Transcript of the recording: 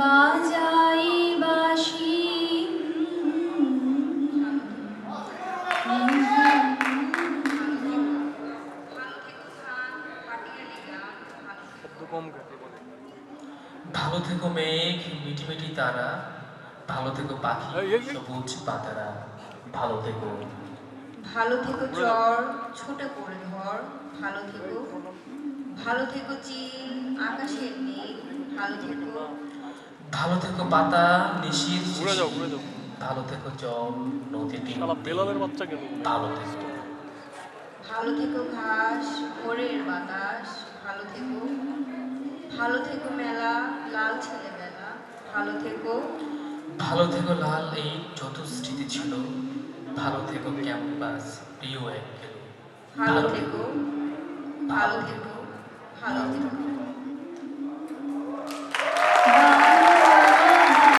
বাজাই বাঁশি ভালো থেকো মেঘ মিটি মিটি তারা, ভালো থেকো পাখি সবুজ পাতারা, ভালো থেকো। ভালো থেকো চর ছোটে করে ধর, ভালো থেকো। ভালো থেকো চিল আকাশের নীল, ভালো থেকো। ভালো থেকো পাতা নিশির শিশির, ভালো থেকো জল নদী টিম ভালো থেকো। ভালো থেকো ঘাস ভোরের বাতাস, ভালো থেকো। ভালো থেকো মেলা লাল ছেলেবেলা, ভালো থেকো। ভালো থেকো লাল এই যত স্মৃতি ছিল, ভালো থেকো ক্যাম্পাস প্রিয় এক ভালো থেকো, ভালো থেকো।